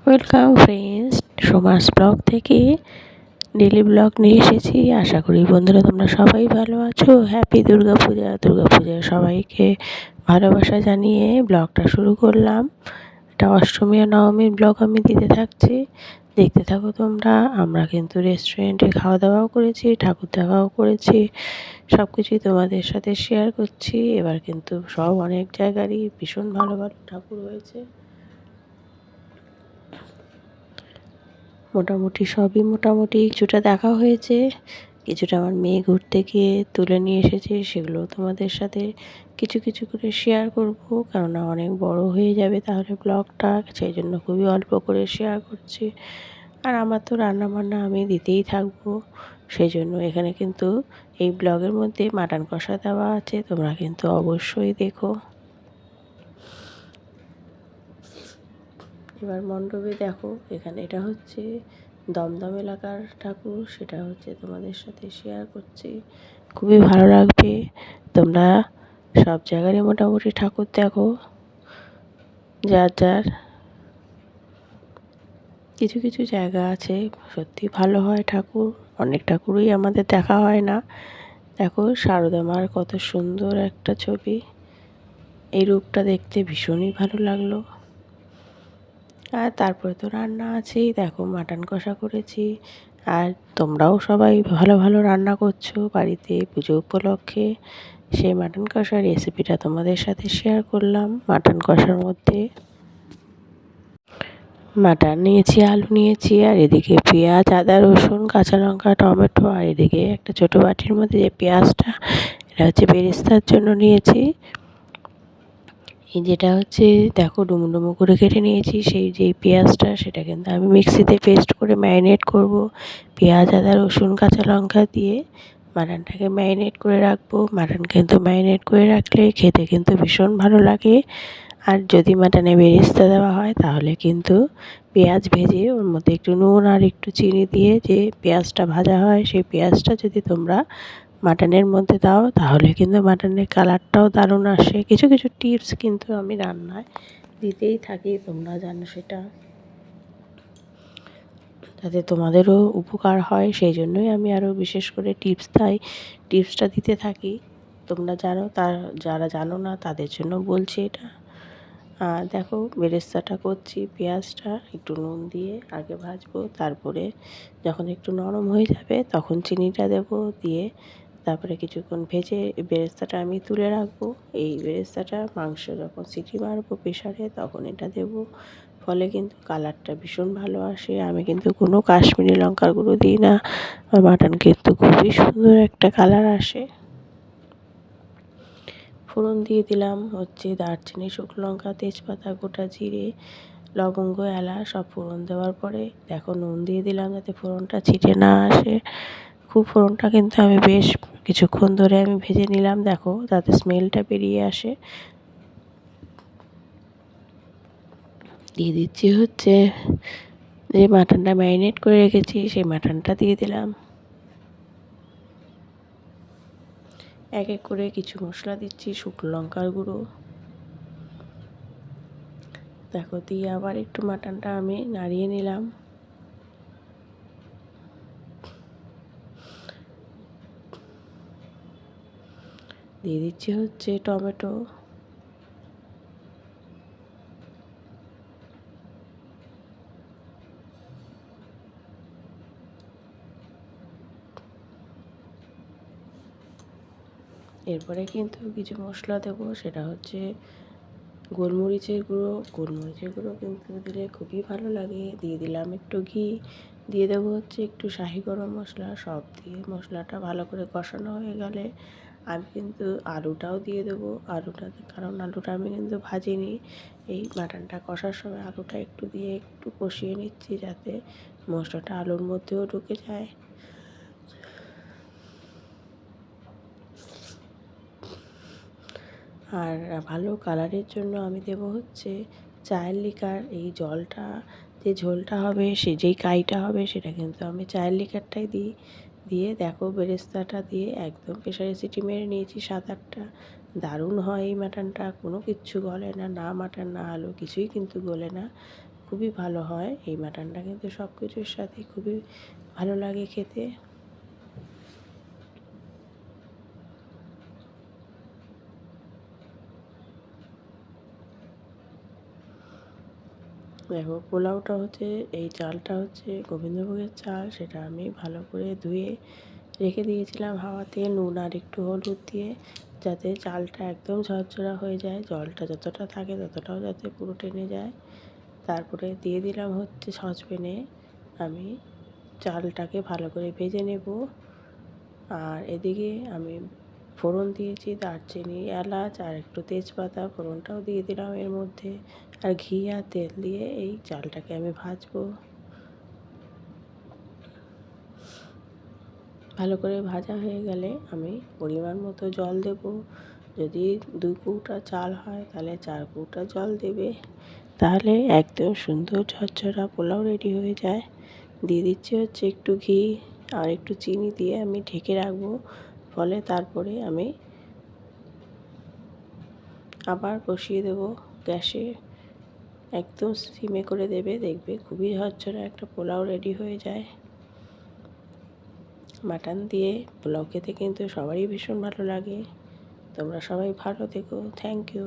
Welcome friends, Soma's blog থেকে daily blog নিয়ে এসেছি। আশা করি বন্ধুরা তোমরা সবাই ভালো আছো। হ্যাপি দুর্গাপূজায় সবাইকে ভালোবাসা জানিয়ে ব্লগটা শুরু করলাম। এটা অষ্টমী আর নবমীর ব্লগ আমি দিতে থাকছি, দেখতে থাকো তোমরা। আমরা কিন্তু রেস্টুরেন্টে খাওয়া দাওয়াও করেছি, ঠাকুর দেখাও করেছি, সব কিছুই তোমাদের সাথে শেয়ার করছি। এবার কিন্তু সব অনেক জায়গারই ভীষণ ভালো ভালো ঠাকুর হয়েছে। মোটামুটি কিছুটা দেখা হয়েছে, কিছুটা আমার মেয়ে ঘুরতে গিয়ে তুলে নিয়ে এসেছে, সেগুলো তোমাদের সাথে কিছু কিছু করে শেয়ার করব, কেননা অনেক বড় হয়ে যাবে তাহলে ব্লগটা, সেই জন্য খুবই অল্প করে শেয়ার করছি। আর আমার তো রান্নাবান্না আমি দিতেই থাকবো, সেই জন্য এখানে কিন্তু এই ব্লগের মধ্যে মাটন কষা দেওয়া আছে, তোমরা কিন্তু অবশ্যই দেখো। এবার মণ্ডপে দেখো, এখানে এটা হচ্ছে দমদম এলাকার ঠাকুর, সেটা হচ্ছে তোমাদের সাথে শেয়ার করছি। খুবই ভালো লাগবে। তোমরা সব জায়গারই মোটামুটি ঠাকুর দেখো, যার যার কিছু কিছু জায়গা আছে সত্যি ভালো হয় ঠাকুর, অনেক ঠাকুরই আমাদের দেখা হয় না। দেখো সারদা মার কত সুন্দর একটা ছবি, এই রূপটা দেখতে ভীষণই ভালো লাগলো। আর তারপরে তো রান্না আছেই, দেখো মাটন কষা করেছি। আর তোমরাও সবাই ভালো ভালো রান্না করছো বাড়িতে পুজো উপলক্ষে, সেই মাটন কষার রেসিপিটা তোমাদের সাথে শেয়ার করলাম। মাটন কষার মধ্যে মাটন নিয়েছি, আলু নিয়েছি, আর এদিকে পেঁয়াজ, আদা, রসুন, কাঁচা লঙ্কা, টমেটো, আর এদিকে একটা ছোটো বাটির মধ্যে যে পেঁয়াজটা, এটা হচ্ছে বেরেস্তার জন্য নিয়েছি। এই যেটা হচ্ছে দেখো ডুমো ডুমো করে কেটে নিয়েছি, সেই যেই পেঁয়াজটা সেটা কিন্তু আমি মিক্সিতে পেস্ট করে ম্যারিনেট করব। পেঁয়াজ, আদা, রসুন, কাঁচা লঙ্কা দিয়ে মাটনটাকে ম্যারিনেট করে রাখবো। মাটন কিন্তু ম্যারিনেট করে রাখলে খেতে কিন্তু ভীষণ ভালো লাগে। আর যদি মাটনে বেরেস্তা দেওয়া হয় তাহলে কিন্তু পেঁয়াজ ভেজে ওর মধ্যে একটু নুন আর একটু চিনি দিয়ে যে পেঁয়াজটা ভাজা হয়, সেই পেঁয়াজটা যদি তোমরা মাটনের মধ্যে দাও তাহলে কিন্তু মাটনের কালারটাও দারুণ আসে। কিছু কিছু টিপস কিন্তু আমি রান্নায় দিতেই থাকি, তোমরা জানো সেটা, যাতে তোমাদেরও উপকার হয়, সেই জন্যই আমি আরও বিশেষ করে টিপসটা দিতে থাকি। তোমরা জানো, যারা জানো না তাদের জন্য বলছি এটা। দেখো বেরেস্তাটা করছি, পেঁয়াজটা একটু নুন দিয়ে আগে ভাজবো, তারপরে যখন একটু নরম হয়ে যাবে তখন চিনিটা দেবো, দিয়ে তারপরে কিছুক্ষণ ভেজে বেরেস্তাটা আমি তুলে রাখবো। এই বেরেস্তাটা মাংস যখন সিটি মারবো প্রেশারে তখন এটা দেবো, ফলে কিন্তু কালারটা ভীষণ ভালো আসে। আমি কিন্তু কোনো কাশ্মীরি লঙ্কার গুঁড়ো দিই না, আর মাটন কিন্তু খুবই সুন্দর একটা কালার আসে। ফোড়ন দিয়ে দিলাম হচ্ছে দারচিনি, শুকনো লঙ্কা, তেজপাতা, গোটা জিরে, লবঙ্গ, এলাচ সব ফোড়ন দেওয়ার পরে দেখো নুন দিয়ে দিলাম যাতে ফোড়নটা ছিটে না আসে। খুব ফোড়নটা কিন্তু আমি বেশ কিছুক্ষণ ধরে আমি ভেজে নিলাম, দেখো যাতে স্মেলটা বেরিয়ে আসে। দিয়ে দিচ্ছি হচ্ছে যে মাটনটা ম্যারিনেট করে রেখেছি, সেই মাটনটা দিয়ে দিলাম। এক এক করে কিছু মশলা দিচ্ছি, শুকনো লঙ্কার গুঁড়ো, দেখো দিয়ে আবার একটু মাটনটা আমি নাড়িয়ে নিলাম। দিয়ে দিচ্ছি হচ্ছে টমেটো, এরপরে কিন্তু কিছু মশলা দেবো, সেটা হচ্ছে গোলমরিচের গুঁড়ো কিন্তু দিলে খুবই ভালো লাগে। দিয়ে দিলাম একটু ঘি, দিয়ে দেবো হচ্ছে একটু শাহি গরম মশলা। সব দিয়ে মশলাটা ভালো করে কষানো হয়ে গেলে আমি কিন্তু আলুটাও দিয়ে দেবো। কারণ আলুটা আমি কিন্তু ভাজিনি, এই মাটনটা কষার সময় আলুটা একটু দিয়ে একটু কষিয়ে নিচ্ছি যাতে মশলাটা আলুর মধ্যেও ঢুকে যায়। আর ভালো কালারের জন্য আমি দেবো হচ্ছে চায়ের লিকার। এই জলটা যে ঝোলটা হবে, যেই কাইটা হবে সেটা কিন্তু আমি চায়ের লিকারটাই দিই। দিয়ে দেখো বেরেস্তাটা দিয়ে একদম প্রেসারে সিটি মেরে নিয়েছি 7-8টা। দারুণ হয় এই মাটনটা, কোনো কিচ্ছু গলে না, না মাটন না আলু কিছুই কিন্তু গলে না। খুবই ভালো হয়। এই মাটনটা কিন্তু সব কিছুর সাথে খুবই ভালো লাগে খেতে। দেখো পোলাওটা হচ্ছে, এই চালটা হচ্ছে গোবিন্দভোগের চাল। সেটা আমি ভালো করে ধুয়ে রেখে দিয়েছিলাম হাওয়াতে, নুন আর একটু হলুদ দিয়ে, যাতে চালটা একদম ঝরঝরা হয়ে যায়, জলটা যতটা থাকে ততটাও যাতে পুরো টেনে যায়। তারপরে দিয়ে দিলাম হচ্ছে সসপ্যানে আমি চালটাকে ভালো করে ভেজে নেব। আর এদিকে আমি ফোড়ন দিয়েছি দারচিনি, এলাচ আর একটু তেজপাতা, ফোড়নটাও দিয়ে দিলাম এর মধ্যে। আর ঘি আর তেল দিয়ে এই চালটাকে আমি ভাজবো। ভালো করে ভাজা হয়ে গেলে আমি পরিমাণ মতো জল দেব। যদি 2 কৌটা চাল হয় তাহলে 4 কৌটা জল দেবে। তাহলে একদম সুন্দর ঝরঝরা পোলাও রেডি হয়ে যায়। দিয়ে দিচ্ছি হচ্ছে একটু ঘি আর একটু চিনি দিয়ে আমি ঢেকে রাখবো। ফলে তারপরে আমি আবার বসিয়ে দেবো গ্যাসে। একদম সিমে করে দেবে, দেখবে খুবই ঝরঝরা একটা পোলাও রেডি হয়ে যায়। মাটন দিয়ে পোলাও খেতে কিন্তু সবারই ভীষণ ভালো লাগে। তোমরা সবাই ভালো থেকো। Thank you.